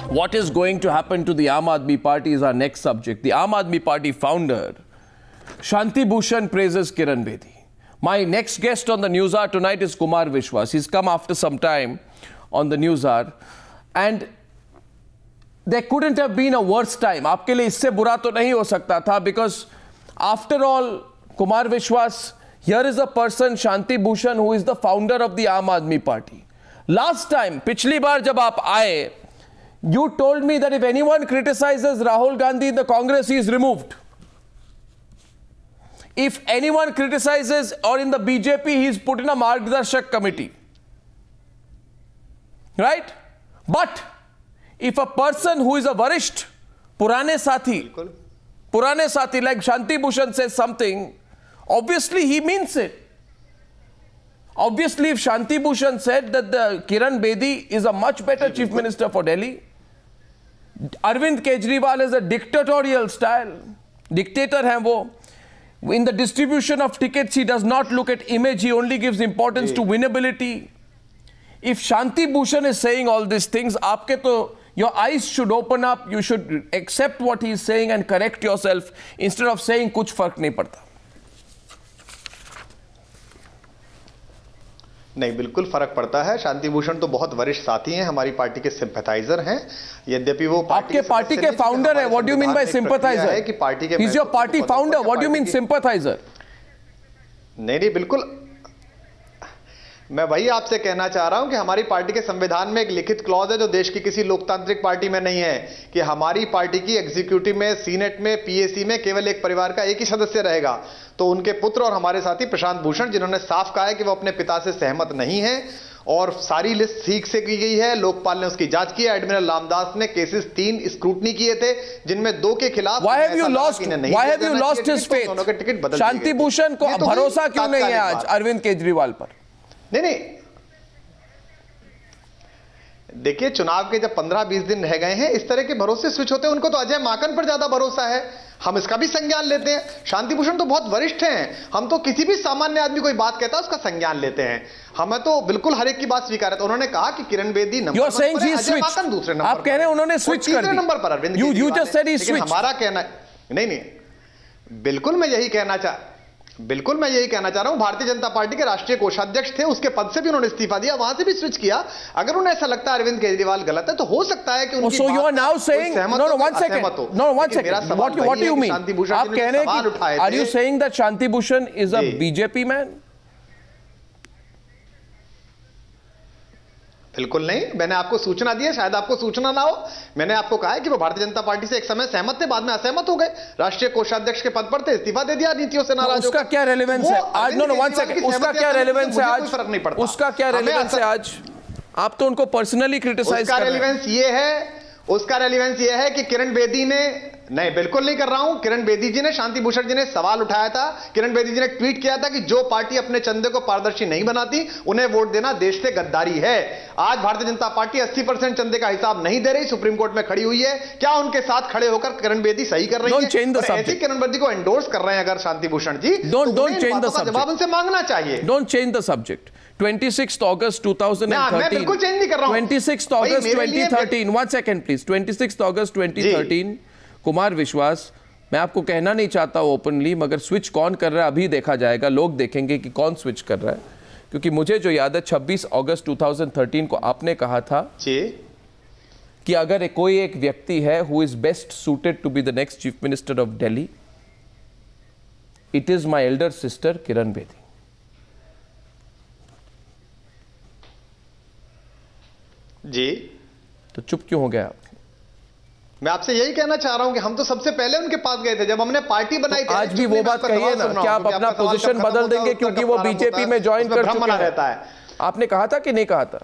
What is going to happen to the Aam Aadmi Party is our next subject. The Aam Aadmi Party founder, Shanti Bhushan, praises Kiran Bedi. My next guest on the News Hour tonight is Kumar Vishwas. He's come after some time on the News Hour. And there couldn't have been a worse time. आपके लिए इससे बुरा तो नहीं हो सकता था, because after all, Kumar Vishwas, here is a person, Shanti Bhushan, who is the founder of the Aam Aadmi Party. Last time, पिछली बार जब आप आए, you told me that if anyone criticizes Rahul Gandhi in the Congress, he is removed. If anyone criticizes or in the BJP, he is put in a Margdarshak committee. Right? But if a person who is a Varisht, Purane Sathi like Shanti Bhushan says something, obviously he means it. Obviously, if Shanti Bhushan said that the Kiran Bedi is a much better chief minister for Delhi, Arvind Kejriwal is a dictatorial style. Dictator hai wo. In the distribution of tickets, he does not look at image, he only gives importance to winnability. If Shanti Bhushan is saying all these things, aapke to, your eyes should open up, you should accept what he is saying and correct yourself instead of saying kuch fark nahi padta. नहीं, बिल्कुल फर्क पड़ता है। शांति भूषण तो बहुत वरिष्ठ साथी हैं, हमारी पार्टी के सिंपैथाइजर हैं, यद्यपि वो आपके पार्टी के फाउंडर है। What do you mean by sympathizer? है कि पार्टी के, he is your party founder, what do you mean sympathizer? नहीं, बिल्कुल मैं वही आपसे कहना चाह रहा हूं कि हमारी पार्टी के संविधान में एक लिखित क्लॉज है जो देश की किसी लोकतांत्रिक पार्टी में नहीं है, कि हमारी पार्टी की एग्जीक्यूटिव में, सीनेट में, पीएसी में केवल एक परिवार का एक ही सदस्य रहेगा। तो उनके पुत्र और हमारे साथी प्रशांत भूषण, जिन्होंने साफ कहा है कि वो अपने पिता से सहमत नहीं है, और सारी लिस्ट ठीक से की गई है, लोकपाल ने उसकी जांच की है, एडमिरल रामदास ने केसेस 3 स्क्रूटनी किए थे, जिनमें 2 के खिलाफ Why have you lost his faith? Shanti Bhushan को भरोसा क्यों नहीं है आज अरविंद केजरीवाल पर? नहीं, देखिए, चुनाव के जब 15-20 दिन रह गए हैं, इस तरह के भरोसे स्विच होते हैं। उनको तो अजय माकन पर ज्यादा भरोसा है, हम इसका भी संज्ञान लेते हैं। शांति भूषण तो बहुत वरिष्ठ हैं, हम तो किसी भी सामान्य आदमी कोई बात कहता है उसका संज्ञान लेते हैं, हमें तो बिल्कुल हर एक की बात स्वीकार है। तो उन्होंने कहा कि किरण बेदी नंबर 1 पर है, अजय माकन दूसरे नंबर पर, आप कह रहे हैं उन्होंने स्विच कर दी, नंबर पर अरविंद केजरीवाल। हमारा कहना नहीं, बिल्कुल मैं यही कहना चाह रहा हूं। भारतीय जनता पार्टी के राष्ट्रीय कोषाध्यक्ष थे, उसके पद से भी उन्होंने इस्तीफा दिया, वहां से भी स्विच किया। अगर उन्हें ऐसा लगता है अरविंद केजरीवाल गलत है, तो हो सकता है कि उनकी So you are now saying, no, one second. What do you mean? आप कह रहे हैं कि, are you saying that Shanti Bhushan is a BJP man? बिल्कुल नहीं, मैंने आपको सूचना दी है, शायद आपको सूचना ना हो। मैंने आपको कहा है कि वो भारतीय जनता पार्टी से एक समय सहमत थे, बाद में असहमत हो गए, राष्ट्रीय कोषाध्यक्ष के पद पर थे, इस्तीफा दे दिया नीतियों से नाराज। उसका क्या रेलेवेंस है आज? नो, वन सेकंड, उसका क्या रेलेवेंस है आज? फर्क नहीं पड़ता, उसका क्या रेलेवेंस है आज? आप तो उनको पर्सनली क्रिटिसाइज कर रहे हैं। उसका रेलेवेंस ये है कि किरण बेदी ने, नहीं बिल्कुल नहीं कर रहा हूं, किरण बेदी जी ने, शांति भूषण जी ने सवाल उठाया था, किरण बेदी जी ने ट्वीट किया था कि जो पार्टी अपने चंदे को पारदर्शी नहीं बनाती उन्हें वोट देना देश से गद्दारी है। आज भारतीय जनता पार्टी 80% चंदे का हिसाब नहीं दे रही, सुप्रीम कोर्ट में खड़ी हुई है। क्या उनके साथ खड़े होकर किरण बेदी सही कर रही है? ऐसी किरण बेदी को एंडोर्स कर रहे हैं अगर Shanti Bhushan ji, don't change the subject, जवाब उनसे मांगना चाहिए। Don't change the subject. 26 August 2013. मैं बिल्कुल चेंज नहीं कर रहा हूं। 26 August 2013. 1 second please. 26 August 2013. Kumar विश्वास, मैं आपको कहना नहीं चाहता ओपनली, मगर स्विच कौन कर रहा है अभी देखा जाएगा, लोग देखेंगे कि कौन स्विच कर रहा है। क्योंकि मुझे जो याद है 26 अगस्त 2013 को आपने कहा था कि अगर कोई एक व्यक्ति है who is best suited to be the next chief minister of Delhi, it is my elder sister Kiran Bedi. जी, तो चुप क्यों हो गया आप? मैं आपसे यही कहना चाह रहा हूं कि हम तो सबसे पहले उनके पास गए थे जब हमने पार्टी बनाई थी। आज भी वो बात कहिए ना, क्या आप अपना पोजीशन बदल देंगे क्योंकि वो बीजेपी में ज्वाइन कर चुके हैं? रहता है। आपने कहा था कि नहीं कहा था?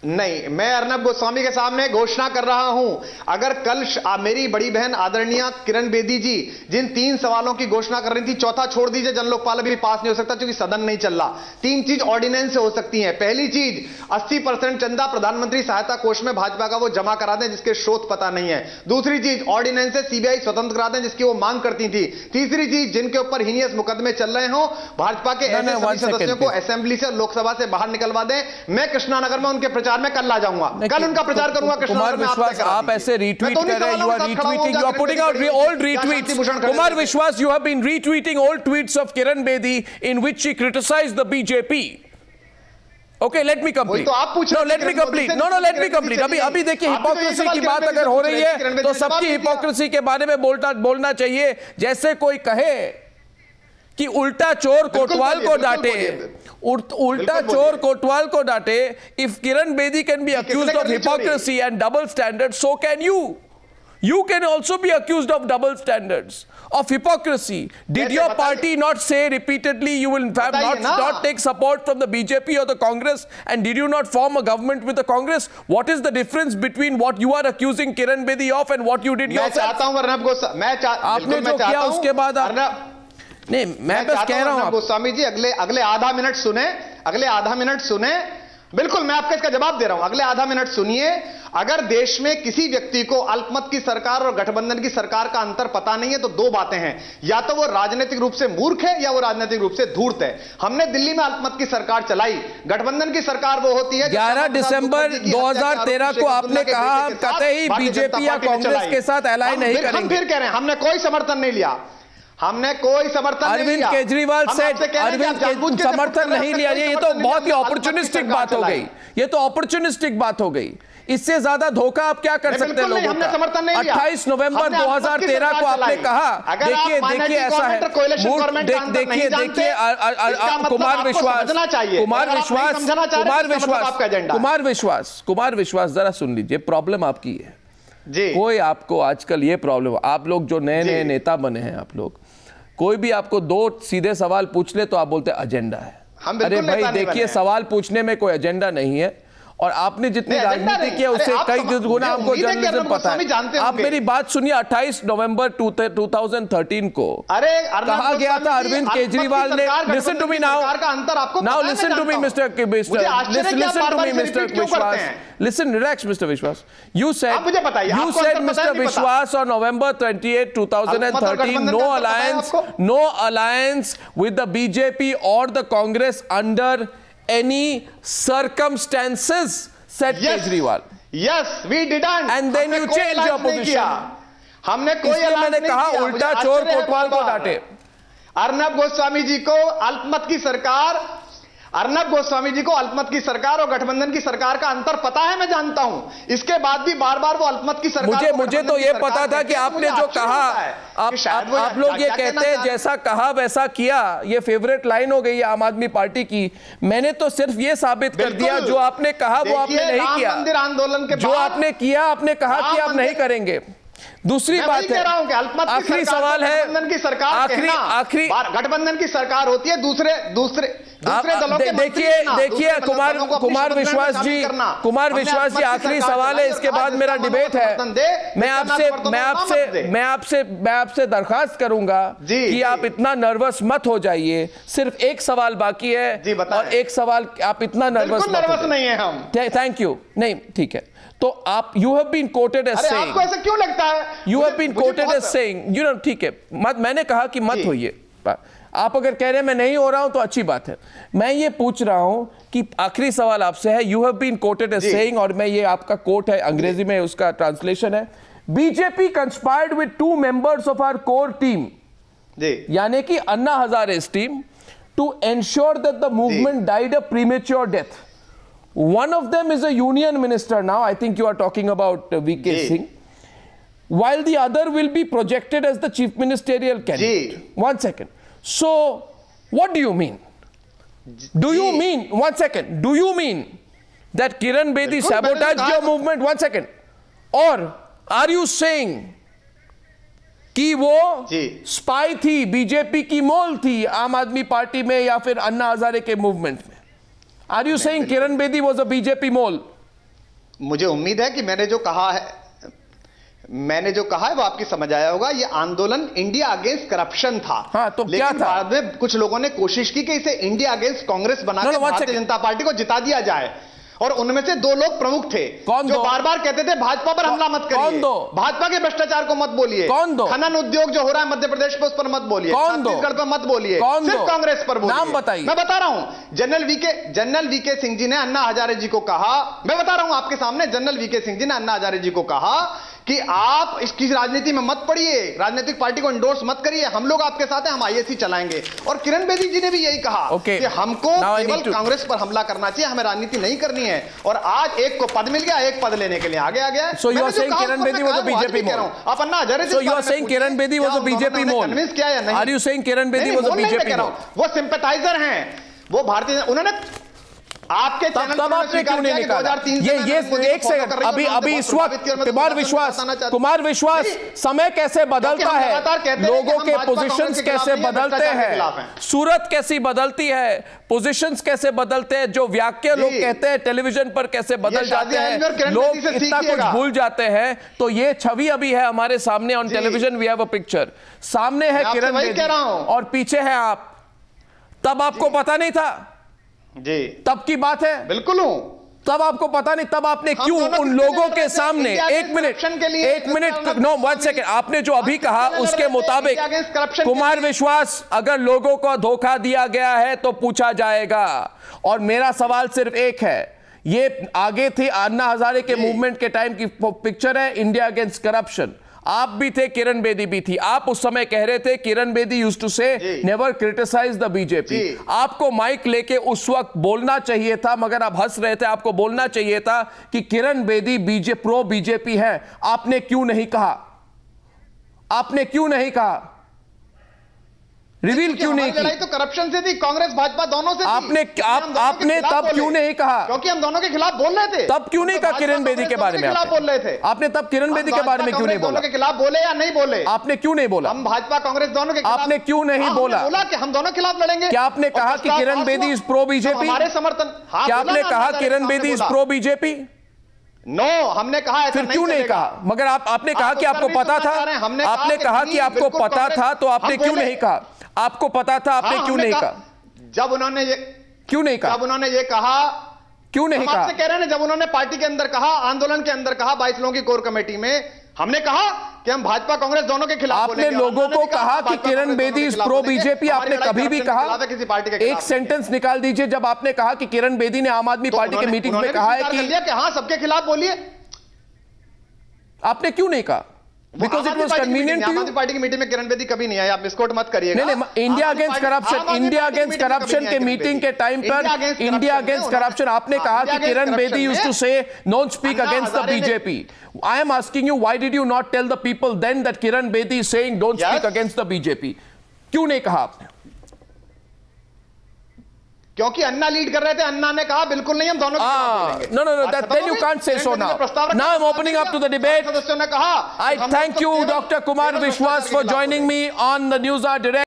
नहीं, मैं अर्नब गोस्वामी के सामने घोषणा कर रहा हूं, अगर कल मेरी बड़ी बहन आदरणीय किरण बेदी जी जिन 3 सवालों की घोषणा कर रही थी, चौथा छोड़ दीजिए, जन लोकपाल भी पास नहीं हो सकता क्योंकि सदन नहीं चल रहा। 3 चीज ऑर्डिनेंस से हो सकती हैं। पहली चीज 80% चंदा प्रधानमंत्री सहायता कोष में भाजपा का वो जमा करा दें जिसके स्रोत पता नहीं है। दूसरी चीज ऑर्डिनेंस से सीबीआई स्वतंत्र करा दें जिसकी वो मांग करती थी। तीसरी चीज जिनके ऊपर हीनियस मुकदमे चल रहे हो भाजपा के ऐसे सभी सदस्यों को असेंबली से लोकसभा से बाहर निकलवा दें। मैं कृष्णानगर में उनके प्रचार में कल आ जाऊंगा, कल उनका प्रचार करूंगा। कुमार विश्वास, आप ऐसे रीट्वीट कर रहे हैं, you are retweeting, you are putting out old retweets. Kumar Vishwas, you have been retweeting old tweets of Kiran Bedi in which she criticized the BJP. Okay, let me complete. तो आप पूछ रहे हो, let me complete. No, let me complete. अभी देखिए, hypocrisy की बात अगर हो रही है तो सबकी हिपोक्रेसी के बारे में बोलना चाहिए। जैसे कोई कहे कि उल्टा चोर कोतवाल को डांटे, उल्टा चोर कोतवाल को डांटे, if Kiran Bedi can be accused of hypocrisy and double standards, so can you. You can also be accused of double standards, of hypocrisy. Did your party not say repeatedly you will not take support from the BJP or the Congress, and did you not form a government with the Congress? What is the difference between what you are accusing Kiran Bedi of and what you did yourself? मैं चाहता हूं अर्नब गोस्वामी, आपने जो किया उसके बाद नहीं, मैं बस कह रहा हूं गोस्वामी जी अगले आधा मिनट सुने, अगले आधा मिनट सुने। बिल्कुल, मैं आपका इसका जवाब दे रहा हूं, अगले आधा मिनट सुनिए। अगर देश में किसी व्यक्ति को अल्पमत की सरकार और गठबंधन की सरकार का अंतर पता नहीं है तो 2 बातें हैं, या तो वो राजनीतिक रूप से मूर्ख है या वो राजनीतिक रूप से धूर्त है। हमने दिल्ली में अल्पमत की सरकार चलाई, गठबंधन की सरकार वो होती है। 11 दिसंबर 2013 को आपने कहा कतई बीजेपी या कांग्रेस के साथ एलाई नहीं करेंगे। हम फिर कह रहे हैं हमने कोई समर्थन नहीं लिया, हमने कोई समर्थन नहीं लिया। अरविंद केजरीवाल से अरविंद समर्थन नहीं लिया, ये तो बहुत ही अपॉर्चुनिस्टिक बात हो गई, ये तो अपॉर्चुनिस्टिक बात हो गई। इससे ज्यादा धोखा आप क्या कर सकते हैं लोगों का? 28 नवंबर 2013 को आपने कहा, देखिए ऐसा है, कुमार विश्वास जरा सुन लीजिए, प्रॉब्लम आपकी है जी। कोई आपको आजकल ये प्रॉब्लम, आप लोग जो नए नेता बने हैं, आप लोग कोई भी आपको 2 सीधे सवाल पूछ ले तो आप बोलते एजेंडा है। अरे भाई देखिए, सवाल पूछने में कोई एजेंडा नहीं है, और आपने जितनी राजनीति की है उससे कई गुना हमको जर्नलिज्म पता है। आप मेरी बात सुनिए, 28 नवंबर 2013 को कहा गया था अरविंद केजरीवाल ने, listen to me now listen to me mister Vishwas, listen, relax, Mr. Vishwas. You said, Mr. Vishwas, on November 28, 2013, no alliance with the BJP or the Congress under any circumstances, said Kejriwal. Yes, we didn't. And then you changed your position. हमने कोई ऐलान नहीं किया। कहा उल्टा चोर कोतवाल को डांटे। अर्नब गोस्वामी जी को अल्पमत की सरकार, अर्नब गोस्वामी जी को अल्पमत की सरकार और गठबंधन की सरकार का अंतर पता है, मैं जानता हूं। इसके बाद भी बार-बार वो अल्पमत की सरकार, मुझे तो ये पता था कि आपने जो कहा, आप लोग ये कहते हैं जैसा कहा वैसा किया, ये फेवरेट लाइन हो गई है आम आदमी पार्टी की। मैंने तो सिर्फ ये साबित कर दिया जो आपने कहा वो आपने नहीं किया, मंदिर आंदोलन के जो आपने किया, आपने कहा कि आप नहीं करेंगे। दूसरी बात है, आखिरी सवाल है, आखिरी गठबंधन की सरकार होती है, दूसरे दलों के देखिए कुमार विश्वास जी आखिरी सवाल है, इसके बाद मेरा डिबेट है। मैं आपसे दरखास्त करूंगा कि आप इतना नर्वस मत हो जाइए, सिर्फ एक सवाल बाकी है और एक सवाल आप इतना नर्वस नहीं है हम। Thank you. नहीं, ठीक है, तो आप you have been quoted as saying, आपको ऐसा क्यों लगता है? You have been quoted as saying, you know, ठीक है, मैंने कहा कि मत होइए। आप अगर कह रहे हैं मैं नहीं हो रहा हूं तो अच्छी बात है। मैं ये पूछ रहा हूं कि आखिरी सवाल आपसे है, you have been quoted as saying, और मैं ये आपका कोट है, अंग्रेजी में उसका ट्रांसलेशन है, BJP conspired with 2 members of our core team, यानी कि अन्ना हजारे's team, to ensure that the movement died a premature death. One of them is a union minister now, I think you are talking about VK Singh, while the other will be projected as the chief ministerial candidate. One second. So, what do you mean? Do you mean, one second, do you mean that Kiran Bedi sabotaged your movement? One second. Or are you saying कि वो spy थी, BJP की मोल थी आम आदमी party में या फिर अन्ना हजारे के मूवमेंट में? Are you saying Kiran Bedi was a BJP mole? मुझे उम्मीद है कि मैंने जो कहा है वो आपकी समझ आया होगा। ये आंदोलन इंडिया अगेंस्ट करप्शन था। हाँ, तो लेकिन क्या था? बाद में कुछ लोगों ने कोशिश की कि इसे इंडिया अगेंस्ट कांग्रेस बनाकर भारतीय जनता पार्टी को जिता दिया जाए, और उनमें से 2 लोग प्रमुख थे जो बार बार कहते थे भाजपा पर हमला मत करिए, भाजपा के भ्रष्टाचार को मत बोलिए, खनन उद्योग जो हो रहा है मध्य प्रदेश पे उस पर मत बोलिए, छत्तीसगढ़ पर मत बोलिए, सिर्फ कांग्रेस पर बोलिए। नाम बताइए। मैं बता रहा हूं, जनरल वीके सिंह जी ने अन्ना हजारे जी को कहा, मैं बता रहा हूं आपके सामने, जनरल वीके सिंह जी ने अन्ना हजारे जी को कहा कि आप इसकी राजनीति में मत पड़िए, राजनीतिक पार्टी को इंडोर्स मत करिए, हम लोग आपके साथ हैं, हम आईएससी चलाएंगे। और किरण बेदी जी ने भी यही कहा कि हमको केवल कांग्रेस पर हमला करना चाहिए, हमें राजनीति नहीं करनी है। और आज एक को पद मिल गया, एक पद लेने के लिए आगे आ गया। So you are saying Kiran Bedi was a BJP mole? आप Anna Hazare, So you are saying Kiran Bedi was a BJP mole? Convince किया या नहीं? Are you saying Kiran Bedi was a BJP mole? वो सिंपैथाइजर हैं, वो भारतीय, उन्होंने आपके तब आपने क्यों नहीं निकाला? ये एक सेकंड, अभी इस वक्त कुमार विश्वास समय कैसे बदलता है, लोगों के पोजीशंस कैसे बदलते हैं, सूरत कैसी बदलती है, पोजीशंस कैसे बदलते हैं, जो वाक्य लोग कहते हैं टेलीविजन पर कैसे बदल जाते हैं, लोग इतना कुछ भूल जाते हैं। तो ये छवि अभी है हमारे सामने on television, we have a picture, सामने है किरण बेदी और पीछे है आप। तब आपको पता नहीं था जी, तब की बात है, बिल्कुल हूं, तब आपको पता नहीं, तब आपने क्यों उन लोगों के सामने एक मिनट नो 1 सेकेंड, आपने जो अभी कहा उसके मुताबिक कुमार विश्वास, अगर लोगों को धोखा दिया गया है तो पूछा जाएगा। और मेरा सवाल सिर्फ एक है, ये आगे थी अन्ना हजारे के मूवमेंट के टाइम की पिक्चर है, इंडिया अगेंस्ट करप्शन, आप भी थे, किरण बेदी भी थी। आप उस समय कह रहे थे किरण बेदी यूज्ड टू से नेवर क्रिटिसाइज द बीजेपी। आपको माइक लेके उस वक्त बोलना चाहिए था, मगर आप हंस रहे थे। आपको बोलना चाहिए था कि किरण बेदी प्रो बीजेपी है। आपने क्यों नहीं कहा? आपने क्यों नहीं कहा? रिवील क्यों नहीं की? लड़ाई तो करप्शन से थी, कांग्रेस भाजपा दोनों से। आपने तब क्यों नहीं कहा? क्योंकि हम दोनों के खिलाफ बोल रहे थे। तब क्यों नहीं कहा किरण बेदी के बारे में? बोल रहे थे आपने तब किरण बेदी के बारे में क्यों नहीं बोला? दोनों के खिलाफ बोले या नहीं बोले? आपने क्यों नहीं बोला? हम भाजपा कांग्रेस दोनों के खिलाफ। आपने क्यों नहीं बोला? बोला कि हम दोनों खिलाफ लड़ेंगे। क्या आपने कहा कि Kiran Bedi is pro BJP? हमारे समर्थन। क्या आपने कहा Kiran Bedi is pro BJP? No, हमने कहा फिर क्यों नहीं कहा? मगर आपने कहा कि आपको पता था, आपने कहा कि आपको पता था, तो आपने क्यों नहीं कहा? आपको पता था, आपने क्यों नहीं कहा? जब उन्होंने ये क्यों नहीं कहा? जब उन्होंने ये कहा, क्यों नहीं कहा? आपसे कह रहे हैं, जब उन्होंने पार्टी के अंदर कहा, आंदोलन के अंदर कहा, 22 लोगों की कोर कमेटी में, हमने कहा कि हम भाजपा कांग्रेस दोनों के खिलाफ आपने लोगों को कहा कि Kiran Bedi is pro BJP. आपने कभी भी कहा? किसी पार्टी के एक सेंटेंस निकाल दीजिए जब आपने कहा कि किरण बेदी ने आम आदमी पार्टी की मीटिंग में कहा है कि हाँ सबके खिलाफ बोलिए। आपने क्यों नहीं कहा? Because it was convenient to you. आम आदमी पार्टी की मीटिंग में किरण बेदी कभी नहीं आई, आप मिसकोट मत करिएगा। नहीं, इंडिया अगेंस्ट करप्शन के मीटिंग के टाइम पर इंडिया अगेंस्ट करप्शन आपने कहा कि Kiran Bedi used to say don't speak against the BJP. I am asking you, why did you not tell the people then that Kiran Bedi is saying don't speak against the BJP? क्यों नहीं कहा आपने? क्योंकि अन्ना lead कर रहे थे, अन्ना ने कहा बिल्कुल नहीं, हम दोनों no, then you can't say so now. Now I'm opening up to the debate. सदस्यों ने कहा। I thank you, Dr. Kumar Vishwas, for joining me on the News Hour Direct.